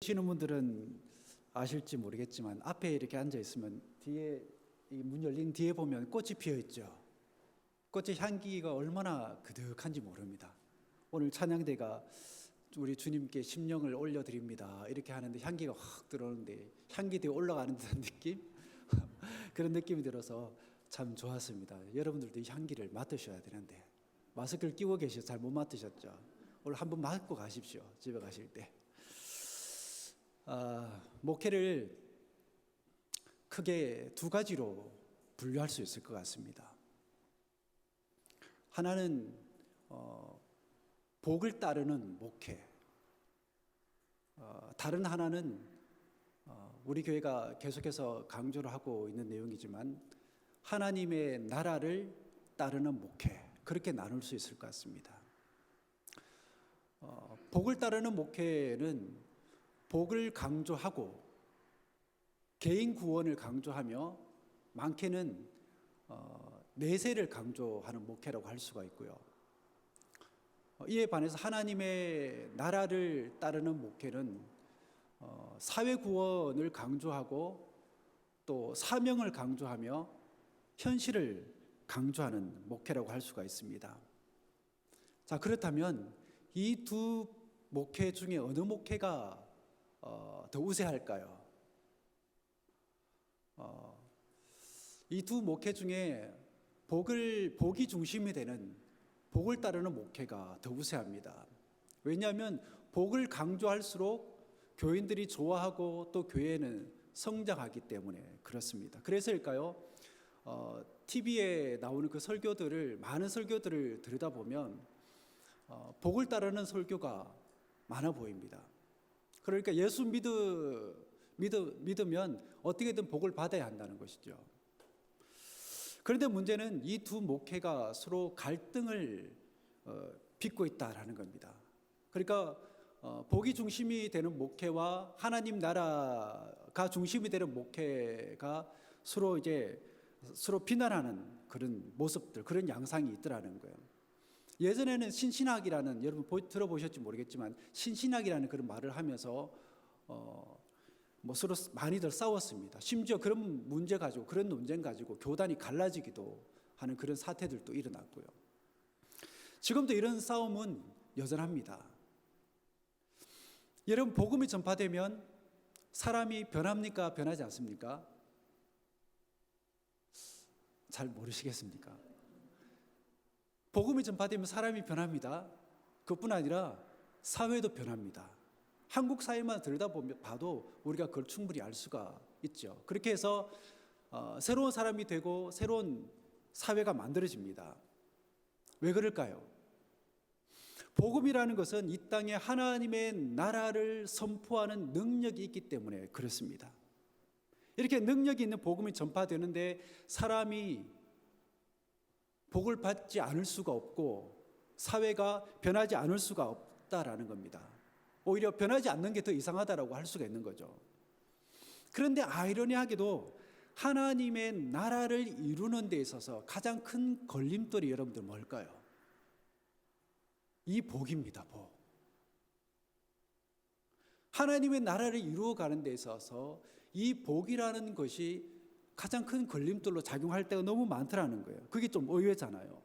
오시는 분들은 아실지 모르겠지만 앞에 이렇게 앉아 있으면 뒤에 이 문 열린 뒤에 보면 꽃이 피어 있죠. 꽃의 향기가 얼마나 그득한지 모릅니다. 오늘 찬양대가 우리 주님께 심령을 올려드립니다 이렇게 하는데 향기가 확 들어오는데 향기대에 올라가는 듯한 느낌? 그런 느낌이 들어서 참 좋았습니다. 여러분들도 이 향기를 맡으셔야 되는데 마스크를 끼고 계셔서 잘 못 맡으셨죠. 오늘 한번 맡고 가십시오. 집에 가실 때. 목회를 크게 두 가지로 분류할 수 있을 것 같습니다. 하나는 복을 따르는 목회, 다른 하나는 우리 교회가 계속해서 강조를 하고 있는 내용이지만 하나님의 나라를 따르는 목회, 그렇게 나눌 수 있을 것 같습니다. 복을 따르는 목회는 복을 강조하고 개인 구원을 강조하며 많게는 내세를 강조하는 목회라고 할 수가 있고요. 이에 반해서 하나님의 나라를 따르는 목회는 사회 구원을 강조하고 또 사명을 강조하며 현실을 강조하는 목회라고 할 수가 있습니다. 자, 그렇다면 이 두 목회 중에 어느 목회가 더 우세할까요? 이 두 목회 중에 복이 중심이 되는 복을 따르는 목회가 더 우세합니다. 왜냐하면 복을 강조할수록 교인들이 좋아하고 또 교회는 성장하기 때문에 그렇습니다. 그래서일까요? TV에 나오는 그 설교들을, 많은 설교들을 들여다보면 복을 따르는 설교가 많아 보입니다. 그러니까 예수 믿으면 어떻게든 복을 받아야 한다는 것이죠. 그런데 문제는 이 두 목회가 서로 갈등을 빚고 있다라는 겁니다. 그러니까 복이 중심이 되는 목회와 하나님 나라가 중심이 되는 목회가 서로 비난하는 그런 모습들, 그런 양상이 있더라는 거예요. 예전에는 신신학이라는, 여러분 들어보셨지 모르겠지만 신신학이라는 그런 말을 하면서 서로 많이들 싸웠습니다. 심지어 그런 문제 가지고, 그런 논쟁 가지고 교단이 갈라지기도 하는 그런 사태들도 일어났고요. 지금도 이런 싸움은 여전합니다. 여러분, 복음이 전파되면 사람이 변합니까? 변하지 않습니까? 잘 모르시겠습니까? 복음이 전파되면 사람이 변합니다. 그뿐 아니라 사회도 변합니다. 한국 사회만 들여다봐도 우리가 그걸 충분히 알 수가 있죠. 그렇게 해서 새로운 사람이 되고 새로운 사회가 만들어집니다. 왜 그럴까요? 복음이라는 것은 이 땅에 하나님의 나라를 선포하는 능력이 있기 때문에 그렇습니다. 이렇게 능력이 있는 복음이 전파되는데 사람이 복을 받지 않을 수가 없고 사회가 변하지 않을 수가 없다라는 겁니다. 오히려 변하지 않는 게 더 이상하다라고 할 수가 있는 거죠. 그런데 아이러니하게도 하나님의 나라를 이루는 데 있어서 가장 큰 걸림돌이 여러분들 뭘까요? 이 복입니다. 복. 하나님의 나라를 이루어가는 데 있어서 이 복이라는 것이 가장 큰 걸림돌로 작용할 때가 너무 많더라는 거예요. 그게 좀 의외잖아요.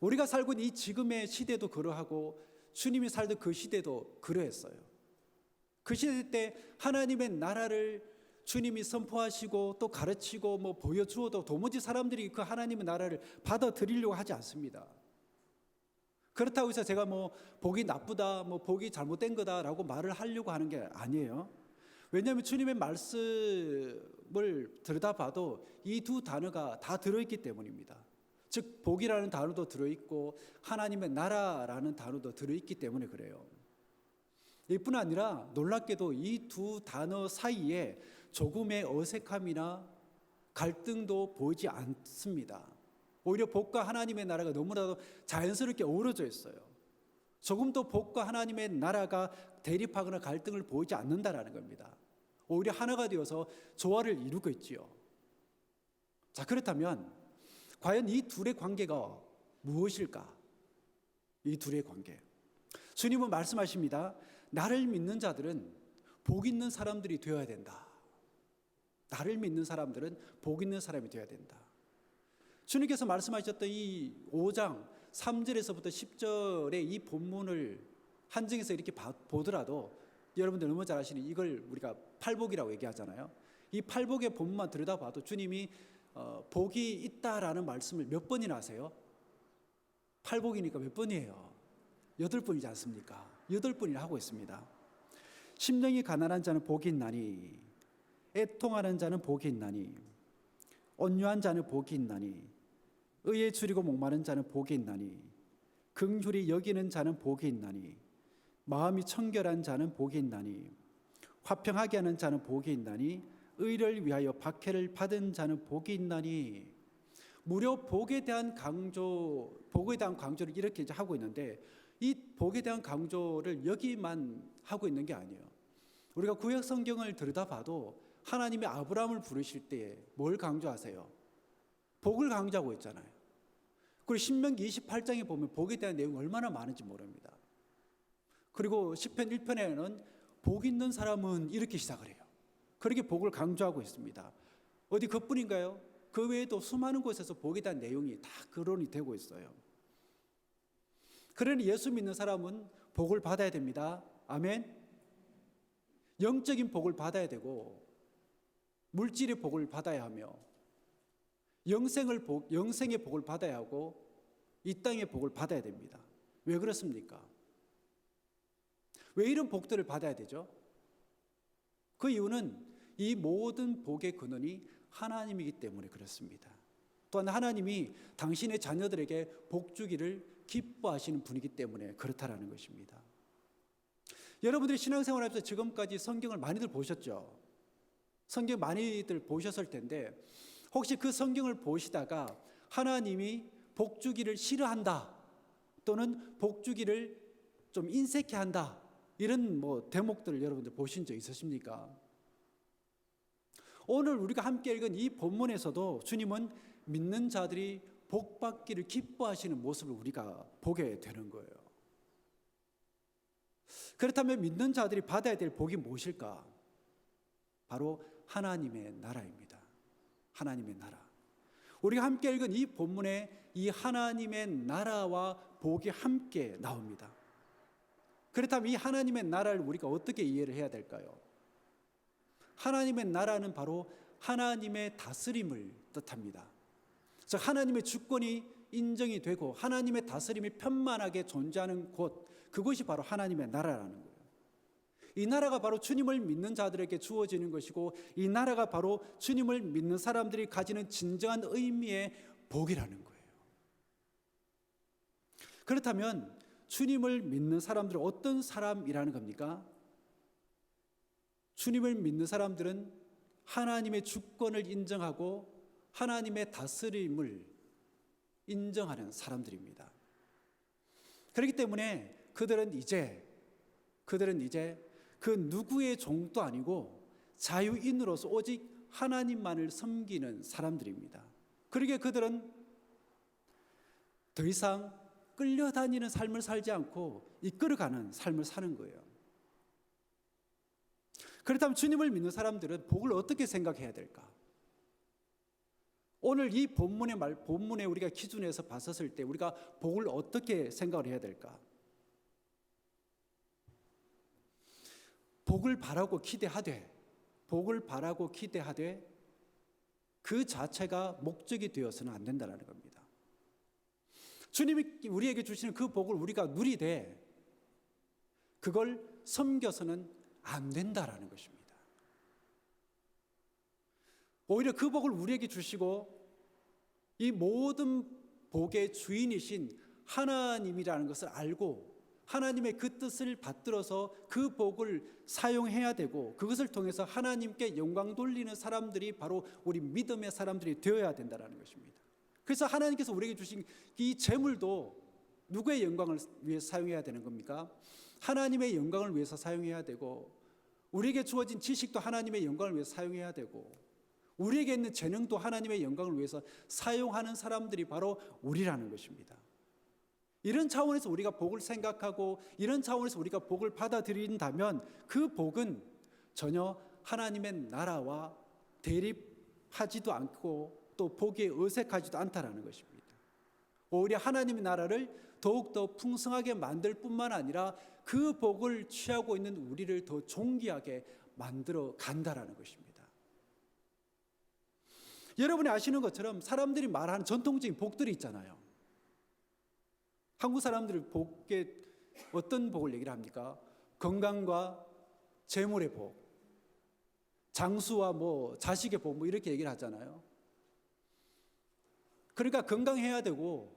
우리가 살고 있는 이 지금의 시대도 그러하고 주님이 살던 그 시대도 그러했어요. 그 시대 때 하나님의 나라를 주님이 선포하시고 또 가르치고 보여주어도 도무지 사람들이 그 하나님의 나라를 받아들이려고 하지 않습니다. 그렇다고 해서 제가 복이 나쁘다, 복이 잘못된 거다라고 말을 하려고 하는 게 아니에요. 왜냐하면 주님의 말씀을 들여다봐도 이 두 단어가 다 들어있기 때문입니다. 즉 복이라는 단어도 들어있고 하나님의 나라라는 단어도 들어있기 때문에 그래요. 이뿐 아니라 놀랍게도 이 두 단어 사이에 조금의 어색함이나 갈등도 보이지 않습니다. 오히려 복과 하나님의 나라가 너무나도 자연스럽게 어우러져 있어요. 조금도 복과 하나님의 나라가 대립하거나 갈등을 보이지 않는다라는 겁니다. 오히려 하나가 되어서 조화를 이루고 있지요. 자, 그렇다면 과연 이 둘의 관계가 무엇일까? 이 둘의 관계. 주님은 말씀하십니다. 나를 믿는 자들은 복 있는 사람들이 되어야 된다. 나를 믿는 사람들은 복 있는 사람이 되어야 된다. 주님께서 말씀하셨던 이 5장 3절에서부터 10절의 이 본문을 한정해서 이렇게 보더라도 여러분들 너무 잘 아시는 이걸 우리가 팔복이라고 얘기하잖아요. 이 팔복의 본문만 들여다봐도 주님이 복이 있다라는 말씀을 몇 번이나 하세요? 팔복이니까 몇 번이에요? 8번이지 않습니까? 8번이나 하고 있습니다. 심령이 가난한 자는 복이 있나니, 애통하는 자는 복이 있나니, 온유한 자는 복이 있나니, 의에 줄이고 목마른 자는 복이 있나니, 긍휼히 여기는 자는 복이 있나니, 마음이 청결한 자는 복이 있나니, 화평하게 하는 자는 복이 있나니, 의를 위하여 박해를 받은 자는 복이 있나니. 무려 복에 대한 강조를 이렇게 이제 하고 있는데, 이 복에 대한 강조를 여기만 하고 있는 게 아니에요. 우리가 구약 성경을 들여다봐도 하나님이 아브라함을 부르실 때 뭘 강조하세요? 복을 강조하고 있잖아요. 그리고 신명기 28장에 보면 복에 대한 내용이 얼마나 많은지 모릅니다. 그리고 시편 1편에는 복 있는 사람은 이렇게 시작을 해요. 그렇게 복을 강조하고 있습니다. 어디 그뿐인가요? 그 외에도 수많은 곳에서 복에 대한 내용이 다 거론이 되고 있어요. 그러니 예수 믿는 사람은 복을 받아야 됩니다. 아멘. 영적인 복을 받아야 되고, 물질의 복을 받아야 하며, 영생의 복을 받아야 하고, 이 땅의 복을 받아야 됩니다. 왜 그렇습니까? 왜 이런 복들을 받아야 되죠? 그 이유는 이 모든 복의 근원이 하나님이기 때문에 그렇습니다. 또한 하나님이 당신의 자녀들에게 복 주기를 기뻐하시는 분이기 때문에 그렇다라는 것입니다. 여러분들이 신앙생활하면서 지금까지 성경을 많이들 보셨죠? 성경 많이들 보셨을 텐데, 혹시 그 성경을 보시다가 하나님이 복 주기를 싫어한다, 또는 복 주기를 좀 인색해 한다, 이런 대목들을 여러분들 보신 적 있으십니까? 오늘 우리가 함께 읽은 이 본문에서도 주님은 믿는 자들이 복 받기를 기뻐하시는 모습을 우리가 보게 되는 거예요. 그렇다면 믿는 자들이 받아야 될 복이 무엇일까? 바로 하나님의 나라입니다. 하나님의 나라. 우리가 함께 읽은 이 본문에 이 하나님의 나라와 복이 함께 나옵니다. 그렇다면 이 하나님의 나라를 우리가 어떻게 이해를 해야 될까요? 하나님의 나라는 바로 하나님의 다스림을 뜻합니다. 즉 하나님의 주권이 인정이 되고 하나님의 다스림이 편만하게 존재하는 곳, 그것이 바로 하나님의 나라라는 거예요. 이 나라가 바로 주님을 믿는 자들에게 주어지는 것이고, 이 나라가 바로 주님을 믿는 사람들이 가지는 진정한 의미의 복이라는 거예요. 그렇다면 주님을 믿는 사람들은 어떤 사람이라는 겁니까? 주님을 믿는 사람들은 하나님의 주권을 인정하고 하나님의 다스림을 인정하는 사람들입니다. 그렇기 때문에 그들은 이제 그 누구의 종도 아니고 자유인으로서 오직 하나님만을 섬기는 사람들입니다. 그러기에 그들은 더 이상 끌려다니는 삶을 살지 않고 이끌어가는 삶을 사는 거예요. 그렇다면 주님을 믿는 사람들은 복을 어떻게 생각해야 될까? 오늘 이 본문에 우리가 기준에서 봤었을 때 우리가 복을 어떻게 생각을 해야 될까? 복을 바라고 기대하되 그 자체가 목적이 되어서는 안 된다는 겁니다. 주님이 우리에게 주시는 그 복을 우리가 누리되 그걸 섬겨서는 안 된다라는 것입니다. 오히려 그 복을 우리에게 주시고 이 모든 복의 주인이신 하나님이라는 것을 알고 하나님의 그 뜻을 받들어서 그 복을 사용해야 되고, 그것을 통해서 하나님께 영광 돌리는 사람들이 바로 우리 믿음의 사람들이 되어야 된다는 것입니다. 그래서 하나님께서 우리에게 주신 이 재물도 누구의 영광을 위해서 사용해야 되는 겁니까? 하나님의 영광을 위해서 사용해야 되고, 우리에게 주어진 지식도 하나님의 영광을 위해서 사용해야 되고, 우리에게 있는 재능도 하나님의 영광을 위해서 사용하는 사람들이 바로 우리라는 것입니다. 이런 차원에서 우리가 복을 생각하고 이런 차원에서 우리가 복을 받아들인다면 그 복은 전혀 하나님의 나라와 대립하지도 않고 또 보기에 어색하지도 않다라는 것입니다. 오히려 하나님의 나라를 더욱더 풍성하게 만들 뿐만 아니라 그 복을 취하고 있는 우리를 더 존귀하게 만들어 간다라는 것입니다. 여러분이 아시는 것처럼 사람들이 말하는 전통적인 복들이 있잖아요. 한국 사람들이 복에 어떤 복을 얘기를 합니까? 건강과 재물의 복, 장수와 자식의 복 이렇게 얘기를 하잖아요. 그러니까 건강해야 되고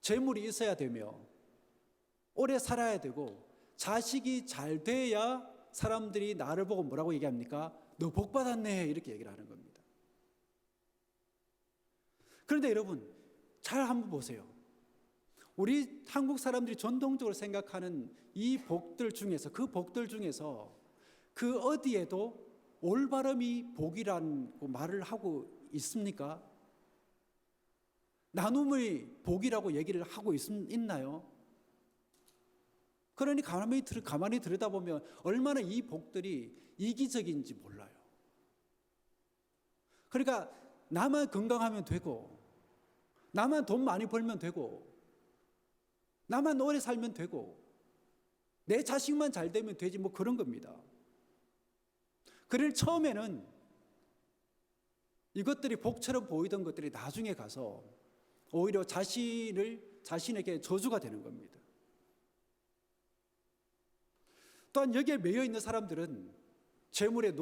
재물이 있어야 되며 오래 살아야 되고 자식이 잘 돼야 사람들이 나를 보고 뭐라고 얘기합니까? 너 복 받았네 이렇게 얘기를 하는 겁니다. 그런데 여러분 잘 한번 보세요. 우리 한국 사람들이 전통적으로 생각하는 이 복들 중에서 그 어디에도 올바름이 복이라고 말을 하고 있습니까? 나눔의 복이라고 얘기를 하고 있나요? 그러니 가만히 들여다보면 얼마나 이 복들이 이기적인지 몰라요. 그러니까 나만 건강하면 되고 나만 돈 많이 벌면 되고 나만 오래 살면 되고 내 자식만 잘 되면 되지 그런 겁니다. 그래서 처음에는 이것들이 복처럼 보이던 것들이 나중에 가서 오히려 자신에게 저주가 되는 겁니다. 또한 여기에 매여 있는 사람들은 재물의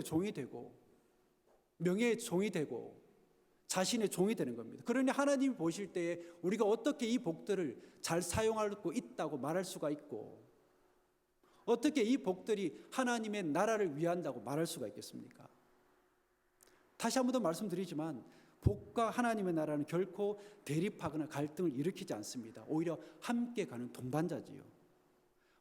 종이 되고 명예의 종이 되고 자신의 종이 되는 겁니다. 그러니 하나님이 보실 때에 우리가 어떻게 이 복들을 잘 사용하고 있다고 말할 수가 있고 어떻게 이 복들이 하나님의 나라를 위한다고 말할 수가 있겠습니까? 다시 한 번 더 말씀드리지만 복과 하나님의 나라는 결코 대립하거나 갈등을 일으키지 않습니다. 오히려 함께 가는 동반자지요.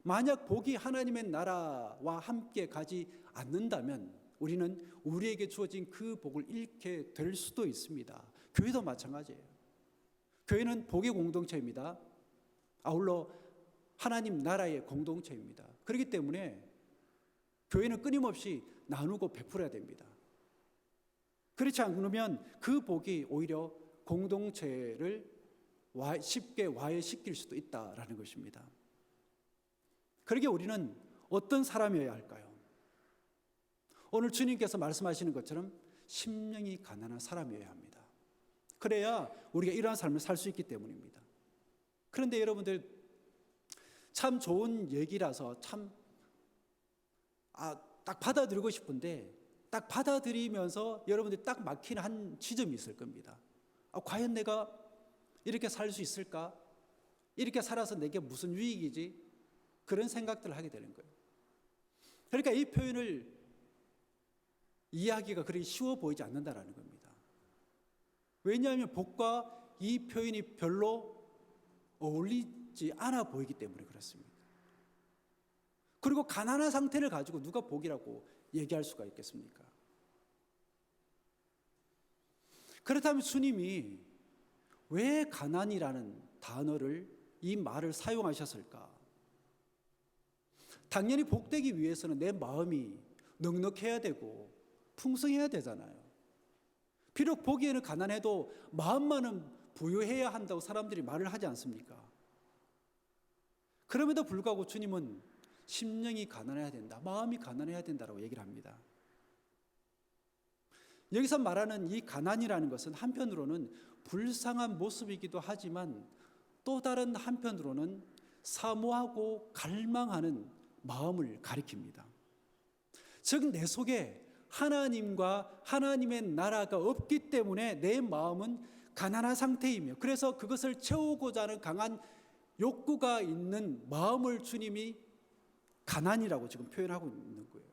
만약 복이 하나님의 나라와 함께 가지 않는다면 우리는 우리에게 주어진 그 복을 잃게 될 수도 있습니다. 교회도 마찬가지예요. 교회는 복의 공동체입니다. 아울러 하나님 나라의 공동체입니다. 그렇기 때문에 교회는 끊임없이 나누고 베풀어야 됩니다. 그렇지 않으면 그 복이 오히려 공동체를 쉽게 와해시킬 수도 있다라는 것입니다. 그러게 우리는 어떤 사람이어야 할까요? 오늘 주님께서 말씀하시는 것처럼 심령이 가난한 사람이어야 합니다. 그래야 우리가 이러한 삶을 살 수 있기 때문입니다. 그런데 여러분들 참 좋은 얘기라서 딱 받아들이고 싶은데 딱 받아들이면서 여러분들이 딱 막히는 한 지점이 있을 겁니다. 과연 내가 이렇게 살 수 있을까? 이렇게 살아서 내게 무슨 유익이지? 그런 생각들을 하게 되는 거예요. 그러니까 이 표현을 이해하기가 그리 쉬워 보이지 않는다라는 겁니다. 왜냐하면 복과 이 표현이 별로 어울리지 않아 보이기 때문에 그렇습니다. 그리고 가난한 상태를 가지고 누가 복이라고 얘기할 수가 있겠습니까? 그렇다면 주님이 왜 가난이라는 단어를 이 말을 사용하셨을까? 당연히 복되기 위해서는 내 마음이 넉넉해야 되고 풍성해야 되잖아요. 비록 보기에는 가난해도 마음만은 부유해야 한다고 사람들이 말을 하지 않습니까? 그럼에도 불구하고 주님은 심령이 가난해야 된다, 마음이 가난해야 된다라고 얘기를 합니다. 여기서 말하는 이 가난이라는 것은 한편으로는 불쌍한 모습이기도 하지만 또 다른 한편으로는 사모하고 갈망하는 마음을 가리킵니다. 즉 내 속에 하나님과 하나님의 나라가 없기 때문에 내 마음은 가난한 상태이며 그래서 그것을 채우고자 하는 강한 욕구가 있는 마음을 주님이 가난이라고 지금 표현하고 있는 거예요.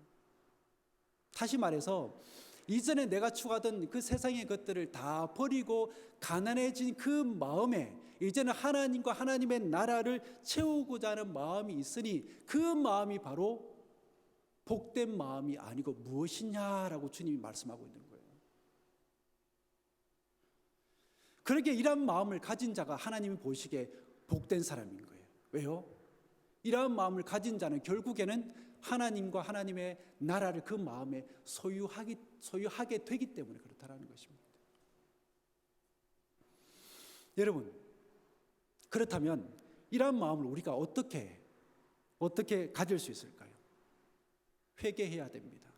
다시 말해서 이전에 내가 추구하던 그 세상의 것들을 다 버리고 가난해진 그 마음에 이제는 하나님과 하나님의 나라를 채우고자 하는 마음이 있으니 그 마음이 바로 복된 마음이 아니고 무엇이냐라고 주님이 말씀하고 있는 거예요. 그렇게 이런 마음을 가진 자가 하나님이 보시기에 복된 사람인 거예요. 왜요? 이러한 마음을 가진 자는 결국에는 하나님과 하나님의 나라를 그 마음에 소유하게 되기 때문에 그렇다는 것입니다. 여러분, 그렇다면 이러한 마음을 우리가 어떻게 가질 수 있을까요? 회개해야 됩니다.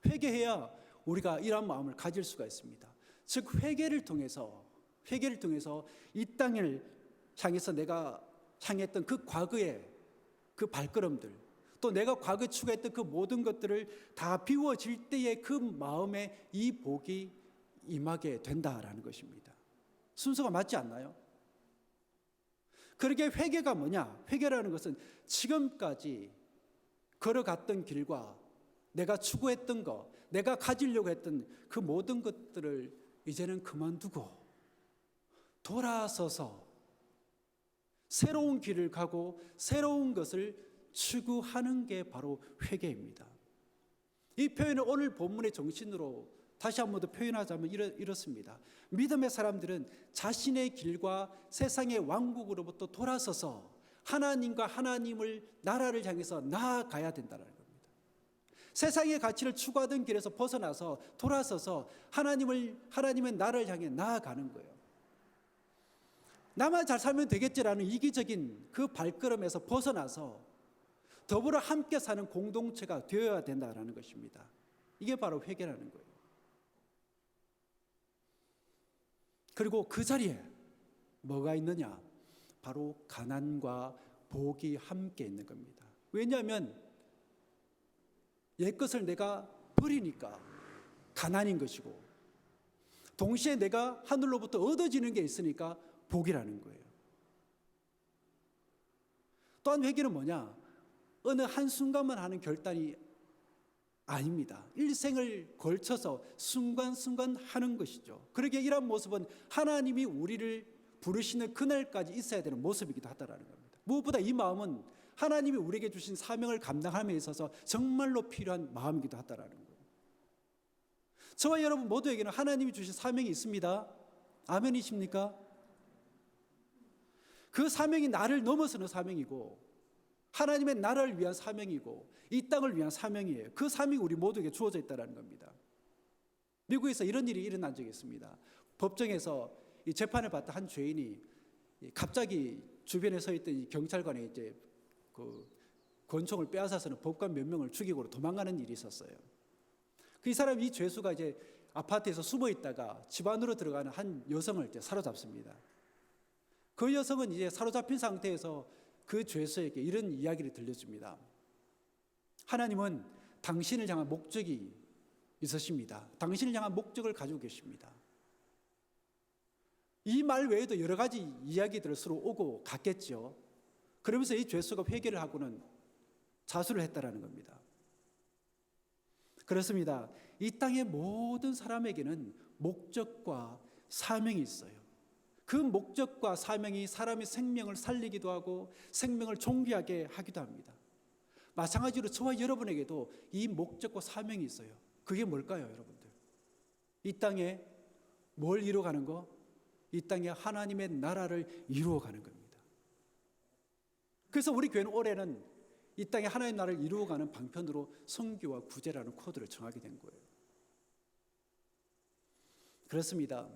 회개해야 우리가 이러한 마음을 가질 수가 있습니다. 즉 회개를 통해서 이 땅을 향해서 내가 향했던 그 과거의 그 발걸음들, 또 내가 과거에 추구했던 그 모든 것들을 다 비워질 때에 그 마음에 이 복이 임하게 된다라는 것입니다. 순서가 맞지 않나요? 그러게 회개가 뭐냐? 회개라는 것은 지금까지 걸어갔던 길과 내가 추구했던 것, 내가 가지려고 했던 그 모든 것들을 이제는 그만두고 돌아서서 새로운 길을 가고 새로운 것을 추구하는 게 바로 회개입니다. 이 표현을 오늘 본문의 정신으로 다시 한 번 더 표현하자면 이렇습니다. 믿음의 사람들은 자신의 길과 세상의 왕국으로부터 돌아서서 하나님과 하나님을 나라를 향해서 나아가야 된다는 겁니다. 세상의 가치를 추구하던 길에서 벗어나서 돌아서서 하나님의 나라를 향해 나아가는 거예요. 나만 잘 살면 되겠지라는 이기적인 그 발걸음에서 벗어나서 더불어 함께 사는 공동체가 되어야 된다는 것입니다. 이게 바로 회개라는 거예요. 그리고 그 자리에 뭐가 있느냐? 바로 가난과 복이 함께 있는 겁니다. 왜냐하면 옛것을 내가 버리니까 가난인 것이고, 동시에 내가 하늘로부터 얻어지는 게 있으니까 복이라는 거예요. 또한 회개는 뭐냐? 어느 한순간만 하는 결단이 아닙니다. 일생을 걸쳐서 순간순간 하는 것이죠. 그러기에 이런 모습은 하나님이 우리를 부르시는 그날까지 있어야 되는 모습이기도 하다라는 겁니다. 무엇보다 이 마음은 하나님이 우리에게 주신 사명을 감당함에 있어서 정말로 필요한 마음이기도 하다라는 거예요. 저와 여러분 모두에게는 하나님이 주신 사명이 있습니다. 아멘이십니까? 그 사명이 나를 넘어서는 사명이고 하나님의 나라를 위한 사명이고 이 땅을 위한 사명이에요. 그 사명이 우리 모두에게 주어져 있다는 겁니다. 미국에서 이런 일이 일어난 적이 있습니다. 법정에서 이 재판을 받던 한 죄인이 갑자기 주변에 서 있던 이 경찰관에 이제 그 권총을 빼앗아서는 법관 몇 명을 죽이고 도망가는 일이 있었어요. 이 사람 이 죄수가 이제 아파트에서 숨어 있다가 집 안으로 들어가는 한 여성을 이제 사로잡습니다. 그 여성은 이제 사로잡힌 상태에서 그 죄수에게 이런 이야기를 들려줍니다. 하나님은 당신을 향한 목적이 있으십니다. 당신을 향한 목적을 가지고 계십니다. 이 말 외에도 여러 가지 이야기들을 서로 오고 갔겠죠. 그러면서 이 죄수가 회개를 하고는 자수를 했다라는 겁니다. 그렇습니다. 이 땅의 모든 사람에게는 목적과 사명이 있어요. 그 목적과 사명이 사람의 생명을 살리기도 하고 생명을 존귀하게 하기도 합니다. 마찬가지로 저와 여러분에게도 이 목적과 사명이 있어요. 그게 뭘까요, 여러분들? 이 땅에 뭘 이루어가는 거? 이 땅에 하나님의 나라를 이루어가는 겁니다. 그래서 우리 교회는 올해는 이 땅에 하나님의 나라를 이루어가는 방편으로 선교와 구제라는 코드를 정하게 된 거예요. 그렇습니다.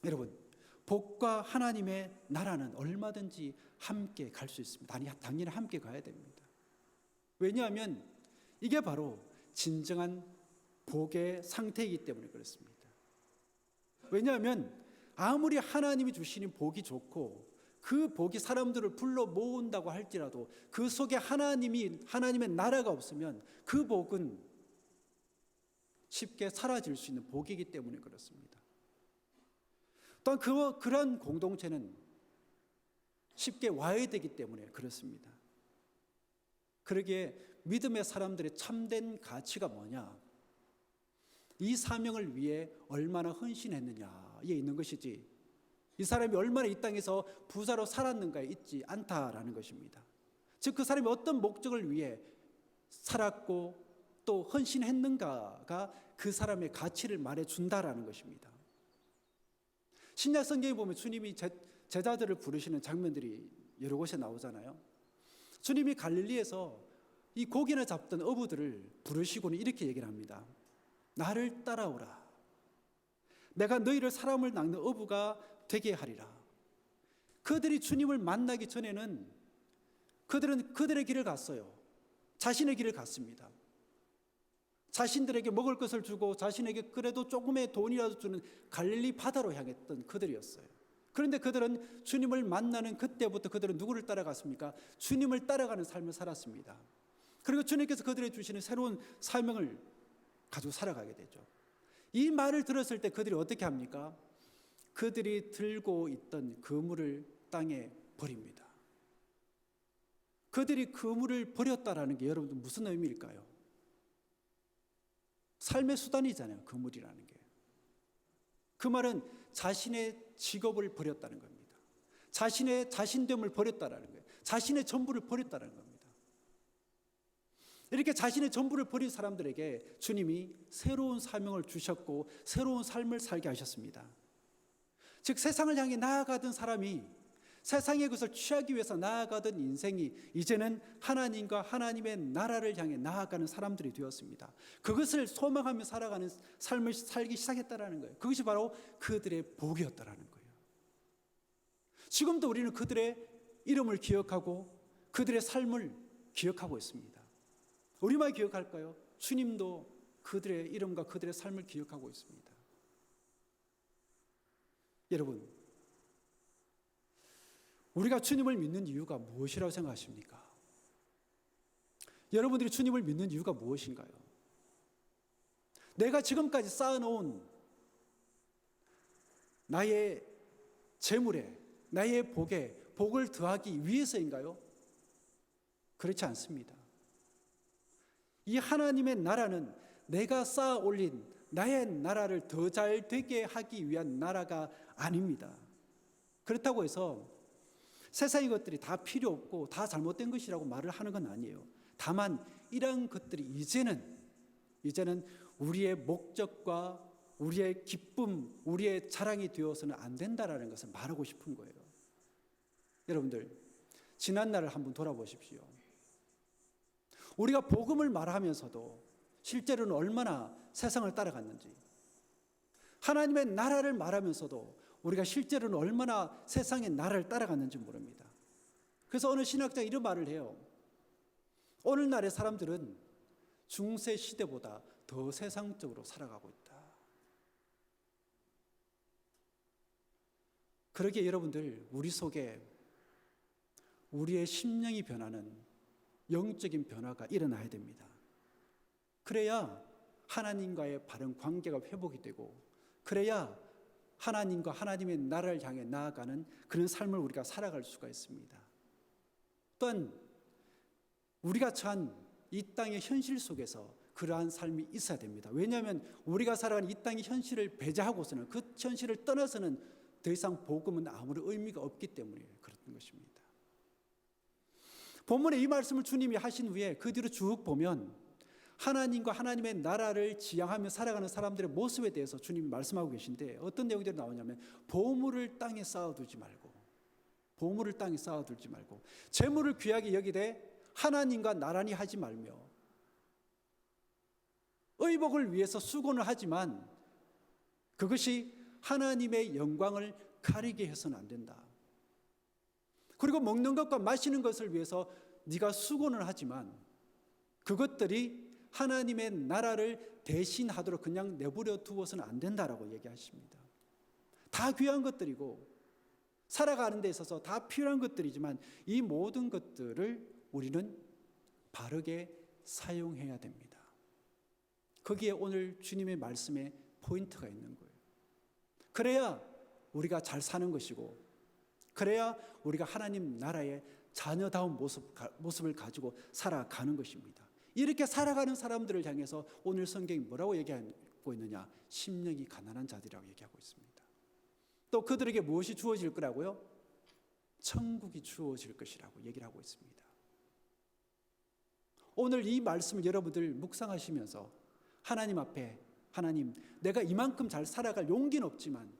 여러분, 복과 하나님의 나라는 얼마든지 함께 갈 수 있습니다. 당연히 함께 가야 됩니다. 왜냐하면 이게 바로 진정한 복의 상태이기 때문에 그렇습니다. 왜냐하면 아무리 하나님이 주시는 복이 좋고 그 복이 사람들을 불러 모은다고 할지라도 그 속에 하나님의 나라가 없으면 그 복은 쉽게 사라질 수 있는 복이기 때문에 그렇습니다. 또한 그런 공동체는 쉽게 와해되기 때문에 그렇습니다. 그러기에 믿음의 사람들의 참된 가치가 뭐냐? 이 사명을 위해 얼마나 헌신했느냐에 있는 것이지 이 사람이 얼마나 이 땅에서 부자로 살았는가에 있지 않다라는 것입니다. 즉 그 사람이 어떤 목적을 위해 살았고 또 헌신했는가가 그 사람의 가치를 말해준다라는 것입니다. 신약 성경에 보면 주님이 제자들을 부르시는 장면들이 여러 곳에 나오잖아요. 주님이 갈릴리에서 이 고기나 잡던 어부들을 부르시고는 이렇게 얘기를 합니다. 나를 따라오라. 내가 너희를 사람을 낚는 어부가 되게 하리라. 그들이 주님을 만나기 전에는 그들은 그들의 길을 갔어요. 자신의 길을 갔습니다. 자신들에게 먹을 것을 주고 자신에게 그래도 조금의 돈이라도 주는 갈릴리 바다로 향했던 그들이었어요. 그런데 그들은 주님을 만나는 그때부터 그들은 누구를 따라갔습니까? 주님을 따라가는 삶을 살았습니다. 그리고 주님께서 그들에게 주시는 새로운 사명을 가지고 살아가게 되죠. 이 말을 들었을 때 그들이 어떻게 합니까? 그들이 들고 있던 그물을 땅에 버립니다. 그들이 그물을 버렸다라는 게 여러분들 무슨 의미일까요? 삶의 수단이잖아요. 그물이라는 게. 그 말은 자신의 직업을 버렸다는 겁니다. 자신의 자신됨을 버렸다라는 거예요. 자신의 전부를 버렸다는 겁니다. 이렇게 자신의 전부를 버린 사람들에게 주님이 새로운 사명을 주셨고 새로운 삶을 살게 하셨습니다. 즉 세상을 향해 나아가던 사람이 세상의 것을 취하기 위해서 나아가던 인생이 이제는 하나님과 하나님의 나라를 향해 나아가는 사람들이 되었습니다. 그것을 소망하며 살아가는 삶을 살기 시작했다는 거예요. 그것이 바로 그들의 복이었다는 거예요. 지금도 우리는 그들의 이름을 기억하고 그들의 삶을 기억하고 있습니다. 우리만 기억할까요? 주님도 그들의 이름과 그들의 삶을 기억하고 있습니다. 여러분, 우리가 주님을 믿는 이유가 무엇이라고 생각하십니까? 여러분들이 주님을 믿는 이유가 무엇인가요? 내가 지금까지 쌓아놓은 나의 재물에, 나의 복에 복을 더하기 위해서인가요? 그렇지 않습니다. 이 하나님의 나라는 내가 쌓아 올린 나의 나라를 더 잘 되게 하기 위한 나라가 아닙니다. 그렇다고 해서 세상의 것들이 다 필요 없고 다 잘못된 것이라고 말을 하는 건 아니에요. 다만 이러한 것들이 이제는 우리의 목적과 우리의 기쁨, 우리의 자랑이 되어서는 안 된다라는 것을 말하고 싶은 거예요. 여러분들, 지난 날을 한번 돌아보십시오. 우리가 복음을 말하면서도 실제로는 얼마나 세상을 따라갔는지, 하나님의 나라를 말하면서도 우리가 실제로는 얼마나 세상의 나라를 따라갔는지 모릅니다. 그래서 어느 신학자가 이런 말을 해요. 오늘날의 사람들은 중세 시대보다 더 세상적으로 살아가고 있다. 그러기에 여러분들, 우리 속에 우리의 심령이 변하는 영적인 변화가 일어나야 됩니다. 그래야 하나님과의 바른 관계가 회복이 되고, 그래야 하나님과 하나님의 나라를 향해 나아가는 그런 삶을 우리가 살아갈 수가 있습니다. 또한 우리가 처한 이 땅의 현실 속에서 그러한 삶이 있어야 됩니다. 왜냐하면 우리가 살아가는 이 땅의 현실을 배제하고서는, 그 현실을 떠나서는 더 이상 복음은 아무런 의미가 없기 때문에 그런 것입니다. 본문에 이 말씀을 주님이 하신 후에 그 뒤로 쭉 보면 하나님과 하나님의 나라를 지향하며 살아가는 사람들의 모습에 대해서 주님이 말씀하고 계신데, 어떤 내용들이 나오냐면 보물을 땅에 쌓아두지 말고, 보물을 땅에 쌓아두지 말고, 재물을 귀하게 여기되 하나님과 나란히 하지 말며, 의복을 위해서 수고는 하지만 그것이 하나님의 영광을 가리게 해서는 안 된다. 그리고 먹는 것과 마시는 것을 위해서 네가 수고는 하지만 그것들이 하나님의 나라를 대신하도록 그냥 내버려 두어서는 안 된다라고 얘기하십니다. 다 귀한 것들이고 살아가는 데 있어서 다 필요한 것들이지만 이 모든 것들을 우리는 바르게 사용해야 됩니다. 거기에 오늘 주님의 말씀에 포인트가 있는 거예요. 그래야 우리가 잘 사는 것이고, 그래야 우리가 하나님 나라의 자녀다운 모습을 가지고 살아가는 것입니다. 이렇게 살아가는 사람들을 향해서 오늘 성경이 뭐라고 얘기하고 있느냐? 심령이 가난한 자들이라고 얘기하고 있습니다. 또 그들에게 무엇이 주어질 거라고요? 천국이 주어질 것이라고 얘기를 하고 있습니다. 오늘 이 말씀을 여러분들 묵상하시면서 하나님 앞에, 하나님, 내가 이만큼 잘 살아갈 용기는 없지만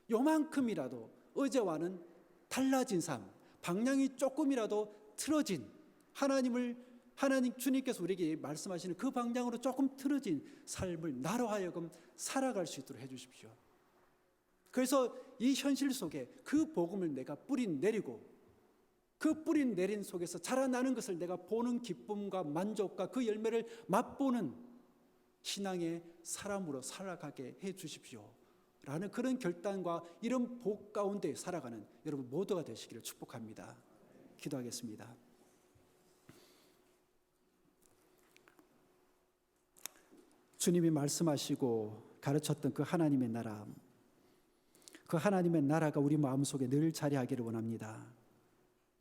요만큼이라도 어제와는 달라진 삶, 방향이 조금이라도 틀어진 하나님 주님께서 우리에게 말씀하시는 그 방향으로 조금 틀어진 삶을 나로 하여금 살아갈 수 있도록 해주십시오. 그래서 이 현실 속에 그 복음을 내가 뿌린 내리고 그 뿌린 내린 속에서 자라나는 것을 내가 보는 기쁨과 만족과 그 열매를 맛보는 신앙의 사람으로 살아가게 해주십시오 라는 그런 결단과 이런 복 가운데 살아가는 여러분 모두가 되시기를 축복합니다. 기도하겠습니다. 주님이 말씀하시고 가르쳤던 그 하나님의 나라, 그 하나님의 나라가 우리 마음속에 늘 자리하기를 원합니다.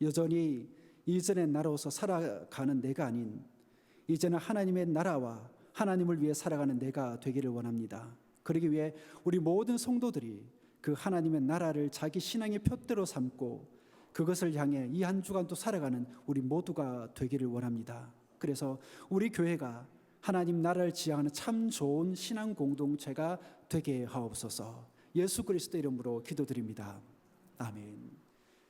여전히 이전의 나라로서 살아가는 내가 아닌 이제는 하나님의 나라와 하나님을 위해 살아가는 내가 되기를 원합니다. 그러기 위해 우리 모든 성도들이 그 하나님의 나라를 자기 신앙의 표대로 삼고 그것을 향해 이 한 주간도 살아가는 우리 모두가 되기를 원합니다. 그래서 우리 교회가 하나님 나라를 지향하는 참 좋은 신앙 공동체가 되게 하옵소서. 예수 그리스도 이름으로 기도드립니다. 아멘.